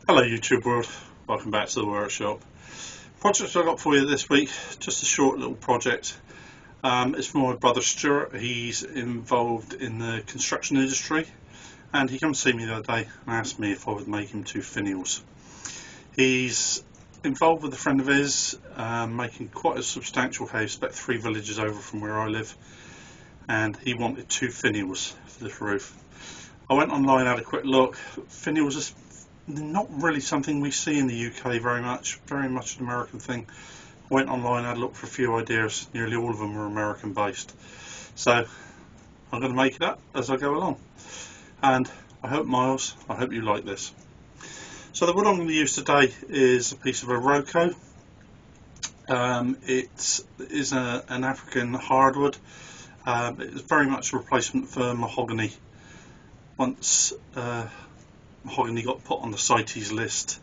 Hello YouTube world, welcome back to the workshop. Project I got for you this week, just a short little project. It's for my brother Stuart. He's involved in the construction industry and he came to see me the other day and asked me if I would make him two finials. He's involved with a friend of his, making quite a substantial house, about 3 villages over from where I live, and he wanted two finials for this roof. I went online, had a quick look. Finials is not really something we see in the UK very much an American thing. I went online, had a look for a few ideas, nearly all of them were American based. So I'm going to make it up as I go along. And I hope, Miles, I hope you like this. So the wood I'm going to use today is a piece of Iroko. It is an African hardwood. It is very much a replacement for mahogany. Once mahogany got put on the CITES list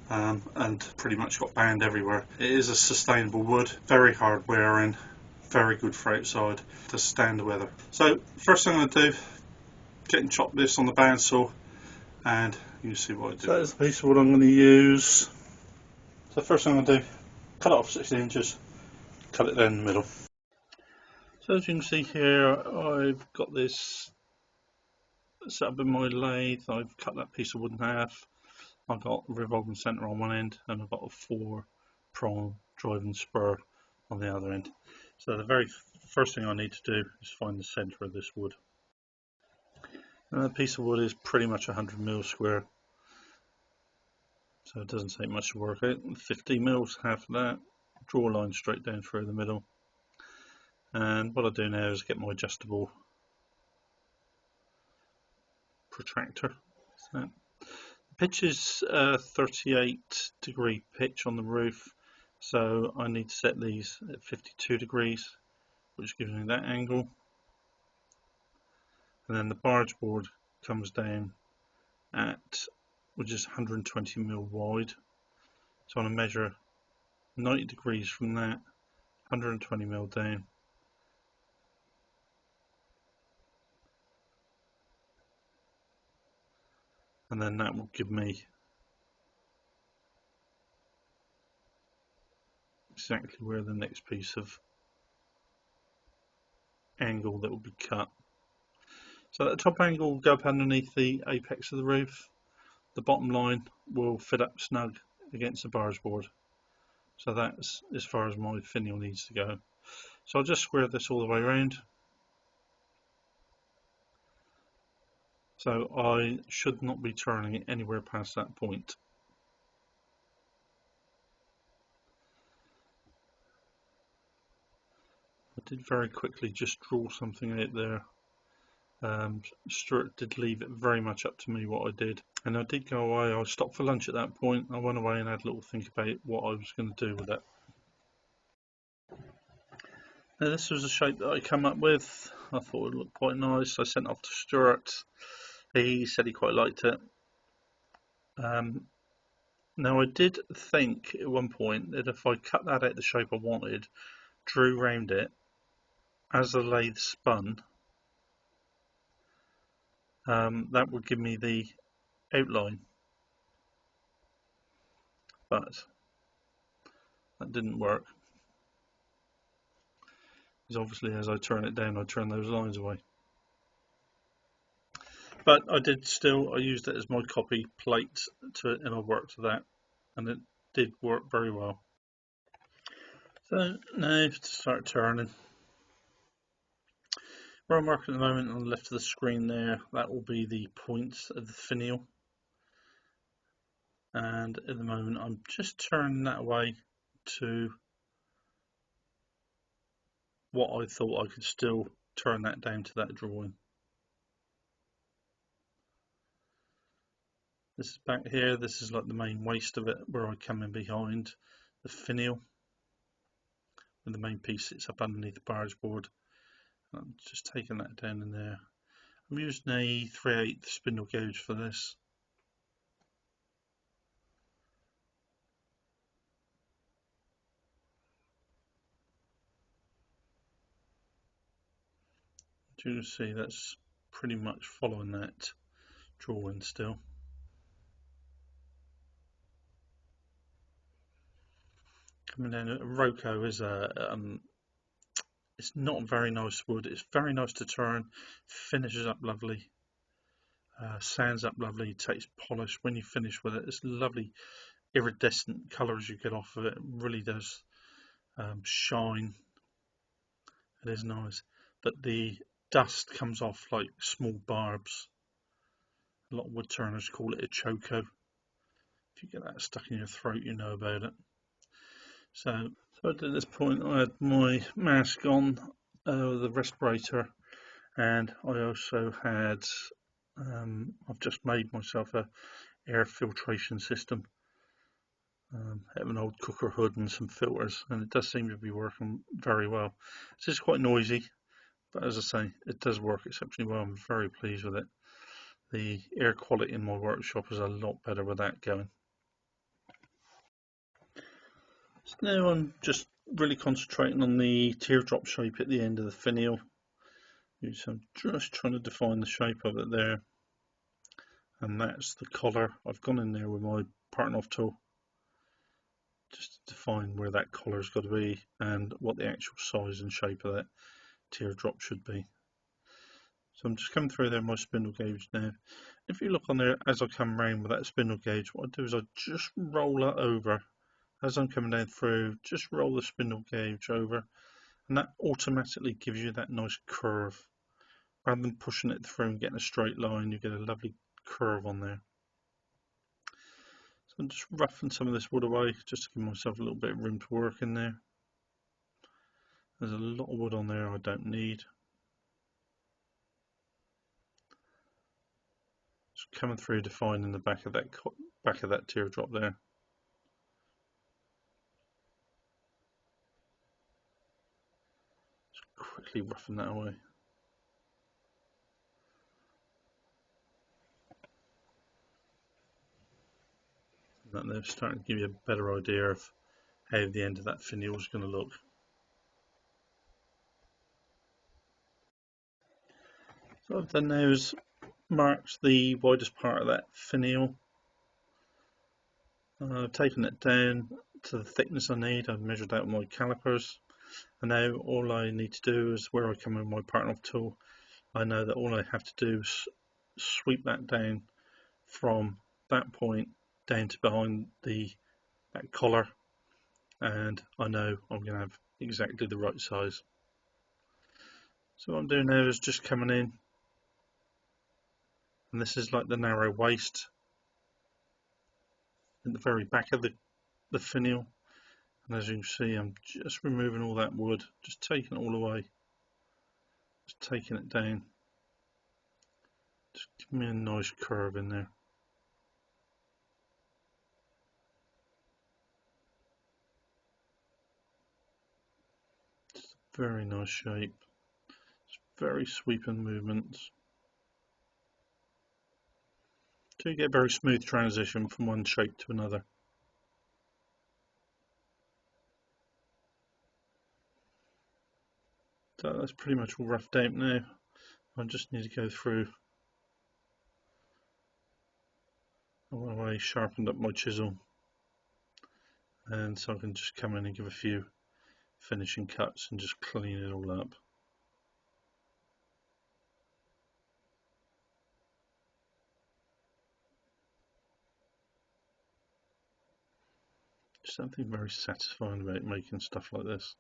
and pretty much got banned everywhere. It is a sustainable wood, very hard wearing, very good for outside to stand the weather. So first thing I'm going to do, get and chop this on the bandsaw and you see what I do. So there's a piece of wood I'm going to use. So first thing I'm going to do, cut it off 16 inches, cut it down the middle. So as you can see here, I've got this set up in my lathe. I've cut that piece of wood in half. I've got a revolving centre on one end and I've got a 4-prong driving spur on the other end. So the very first thing I need to do is find the centre of this wood. And that piece of wood is pretty much 100mm square, so it doesn't take much to work out. 50mm, half of that, draw a line straight down through the middle. And what I do now is get my adjustable protractor. So pitch is 38° pitch on the roof, so I need to set these at 52 degrees, which gives me that angle. And then the barge board comes down at, which is 120mm wide, so I'm going to measure 90 degrees from that, 120mm down. And then that will give me exactly where the next piece of angle that will be cut. So that top angle will go up underneath the apex of the roof. The bottom line will fit up snug against the barge board. So that's as far as my finial needs to go. So I'll just square this all the way around. So I should not be turning it anywhere past that point. I did very quickly just draw something out there. Stuart did leave it very much up to me what I did, and I did go away. I stopped for lunch at that point. I went away and had a little think about what I was going to do with it. Now this was a shape that I came up with. I thought it looked quite nice. I sent it off to Stuart. He said he quite liked it. Now I did think at one point that if I cut that out the shape I wanted, drew round it, as the lathe spun, that would give me the outline, but that didn't work, because obviously as I turn it down I turn those lines away. But I used it as my copy plate and I worked to that, and it did work very well. So now to start turning. Where I'm working at the moment on the left of the screen there, that will be the points of the finial. And at the moment I'm just turning that away to what I thought I could still turn that down to that drawing. This is back here, this is like the main waist of it where I come in behind the finial, and the main piece sits up underneath the barge board. I'm just taking that down in there. I'm using a 3/8 spindle gauge for this. As you can see, that's pretty much following that drawing still. coming in. Roko is it's not very nice wood. It's very nice to turn, finishes up lovely, sands up lovely, takes polish. When you finish with it, it's lovely iridescent colours you get off of it. It really does shine. It is nice, but the dust comes off like small barbs. A lot of wood turners call it a choco. If you get that stuck in your throat, you know about it. So at this point, I had my mask on, the respirator, and I also had, I've just made myself a air filtration system. I have an old cooker hood and some filters, and it does seem to be working very well. It's just quite noisy, but as I say, it does work exceptionally well. I'm very pleased with it. The air quality in my workshop is a lot better with that going. So now I'm just really concentrating on the teardrop shape at the end of the finial. So I'm just trying to define the shape of it there, and that's the collar. I've gone in there with my parting off tool just to define where that collar's got to be and what the actual size and shape of that teardrop should be. So I'm just coming through there with my spindle gauge now. If you look on there as I come round with that spindle gauge, what I do is I just roll it over. As I'm coming down through, just roll the spindle gauge over, and that automatically gives you that nice curve. Rather than pushing it through and getting a straight line, you get a lovely curve on there. So I'm just roughing some of this wood away, just to give myself a little bit of room to work in there. There's a lot of wood on there I don't need. Just coming through, defining the back of that teardrop there. Just quickly roughing that away. And that there's starting to give you a better idea of how the end of that finial is going to look. So what I've done now is marked the widest part of that finial. I've taken it down to the thickness I need. I've measured out my calipers, and now all I need to do is, where I come in with my parting off tool, I know that all I have to do is sweep that down from that point down to behind that collar, and I know I'm going to have exactly the right size. So what I'm doing now is just coming in, and this is like the narrow waist at the very back of the finial, and as you can see, I'm just removing all that wood, just taking it all away, just taking it down, just give me a nice curve in there. Just a very nice shape, it's very sweeping movements, so you get a very smooth transition from one shape to another. So that's pretty much all roughed out now. I just need to go through. I sharpened up my chisel, and so I can just come in and give a few finishing cuts and just clean it all up. Just something very satisfying about making stuff like this.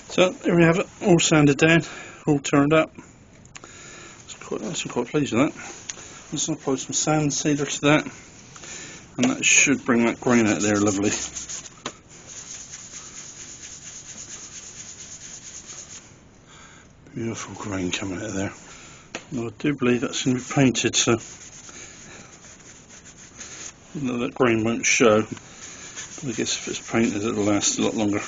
So there we have it, all sanded down, all turned up. I'm quite pleased with that. I'm just going to apply some sand sealer to that, and that should bring that grain out there lovely. Beautiful grain coming out of there. Well, I do believe that's going to be painted, so even though that grain won't show, I guess if it's painted it'll last a lot longer.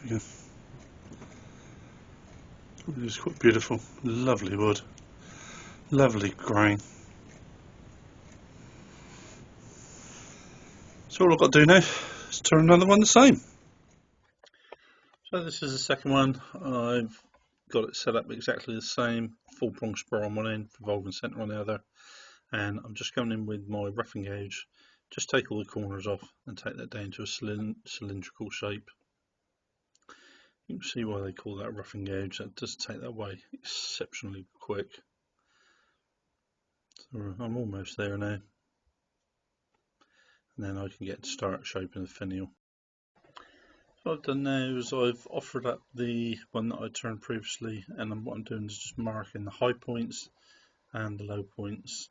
There you go. It is quite beautiful, lovely wood, lovely grain. So all I've got to do now is turn another one the same. So this is the second one. I've got it set up exactly the same, full prong spur on one end, revolving centre on the other, and I'm just going in with my roughing gauge, just take all the corners off and take that down to a cylindrical shape. You can see why they call that roughing gauge. That does take that way exceptionally quick. So I'm almost there now, and then I can get to start shaping the finial. What I've done now is I've offered up the one that I turned previously, and what I'm doing is just marking the high points and the low points,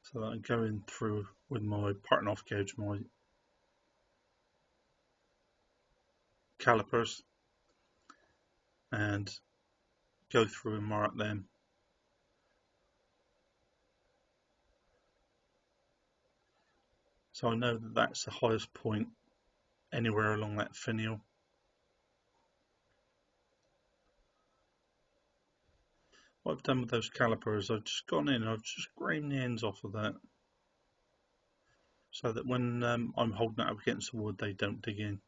so that I'm going through with my parting off gauge, my calipers, and go through and mark them. So I know that that's the highest point anywhere along that finial. What I've done with those calipers, I've just gone in and I've just grained the ends off of that, so that when I'm holding it up against the wood, they don't dig in.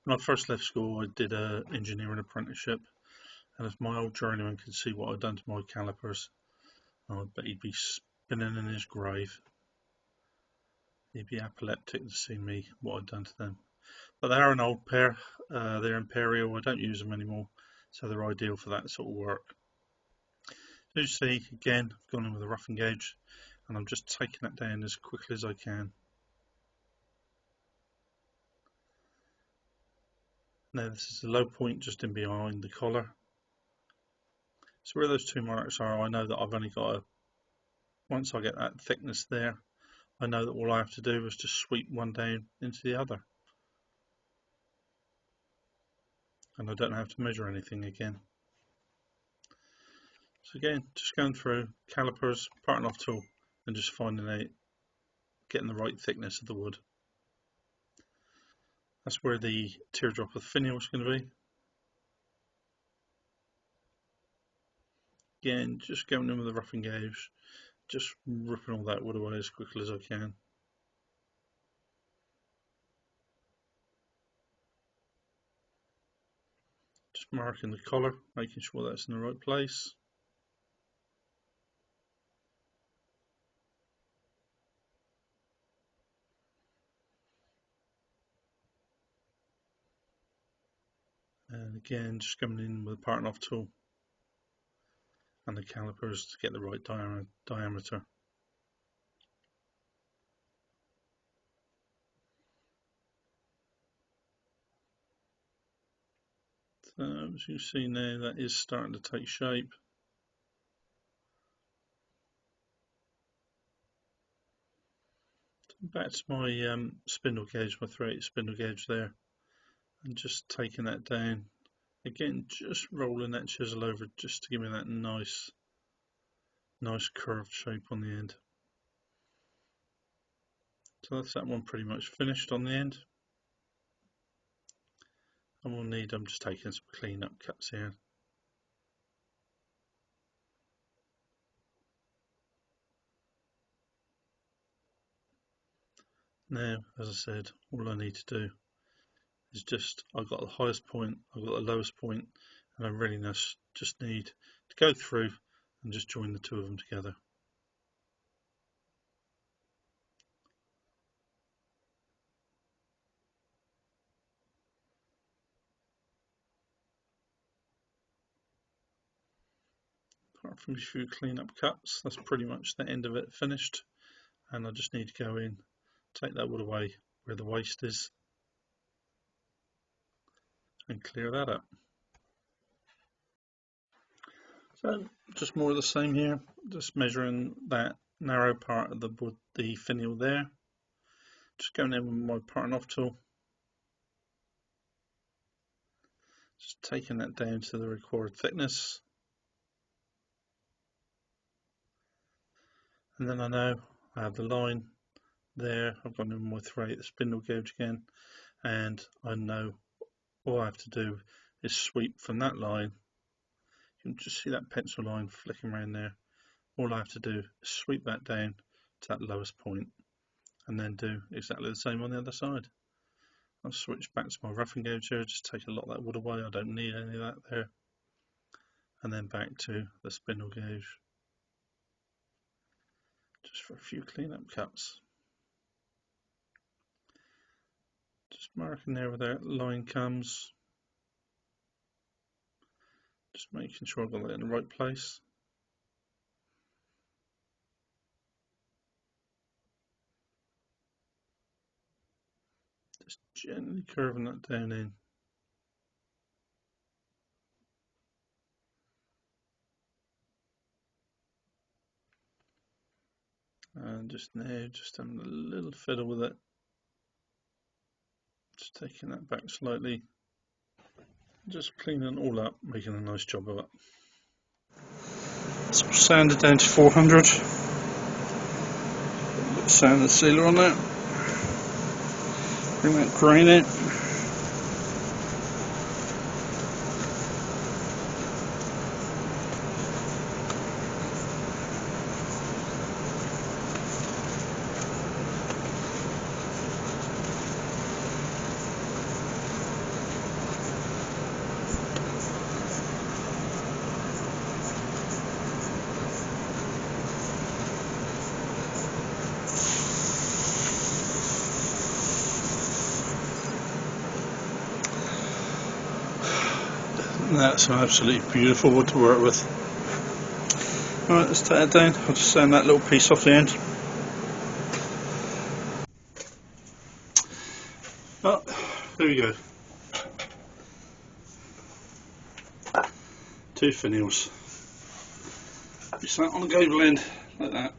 When I first left school, I did an engineering apprenticeship, and if my old journeyman could see what I'd done to my calipers, I bet he'd be spinning in his grave. He'd be epileptic to see me, what I'd done to them. But they are an old pair, they're Imperial, I don't use them anymore, so they're ideal for that sort of work. As you see, again, I've gone in with a roughing gauge, and I'm just taking that down as quickly as I can. Now this is the low point just in behind the collar. So where those two marks are, I know that I've only got once I get that thickness there, I know that all I have to do is just sweep one down into the other, and I don't have to measure anything again. So again, just going through calipers, parting off tool, and just finding out, getting the right thickness of the wood. That's where the teardrop of the finial is going to be. Again, just going in with a roughing gauge, just ripping all that wood away as quickly as I can. Just marking the collar, making sure that's in the right place. And again, just coming in with a parting off tool and the calipers to get the right diameter. So as you see now, that is starting to take shape. Back to my spindle gauge, my 3/8 spindle gauge there, and just taking that down. Again, just rolling that chisel over just to give me that nice curved shape on the end. So that's that one pretty much finished on the end. And we'll need, I'm just taking some clean up cuts here. Now, as I said, all I need to do is just, I've got the highest point, I've got the lowest point, and I really just need to go through and just join the two of them together. Apart from a few clean up cuts, that's pretty much the end of it finished, and I just need to go in, take that wood away where the waste is, and clear that up. So just more of the same here, just measuring that narrow part of the wood, the finial there, just going in with my parting off tool, just taking that down to the required thickness, and then I know I have the line there. I've gone in with my 3/8 spindle gauge again, and I know all I have to do is sweep from that line. You can just see that pencil line flicking around there. All I have to do is sweep that down to that lowest point, and then do exactly the same on the other side. I'll switch back to my roughing gauge here, just take a lot of that wood away, I don't need any of that there, and then back to the spindle gauge just for a few clean-up cuts. Just marking there where that line comes, just making sure I've got that in the right place. Just gently curving that down in. And just now, just having a little fiddle with it. Just taking that back slightly. Just cleaning it all up, making a nice job of it. So sand it down to 400. Put the sand and sealer on that. Bring that grain in. That's an absolutely beautiful wood to work with. Alright, let's take that down. I'll just sand that little piece off the end. Oh, there we go. 2 finials. Just that on the gable end, like that,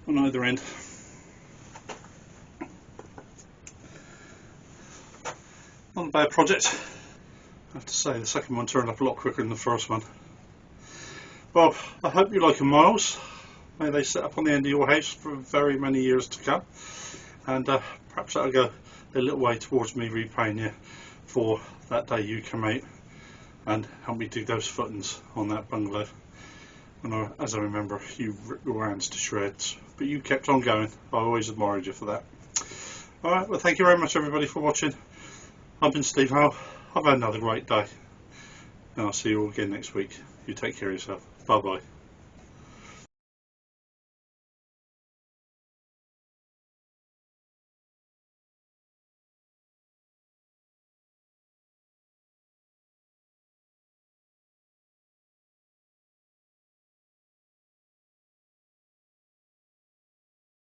on either end. Not a bad project. I have to say the second one turned up a lot quicker than the first one. Well, I hope you like them, Miles. May they sit up on the end of your house for very many years to come, and perhaps that'll go a little way towards me repaying you for that day you come out and help me dig those footings on that bungalow. And as I remember, you ripped your hands to shreds, but you kept on going. I always admired you for that. Alright, well, thank you very much everybody for watching. I've been Steve Howe. Have had another great day, and I'll see you all again next week. You take care of yourself. Bye bye.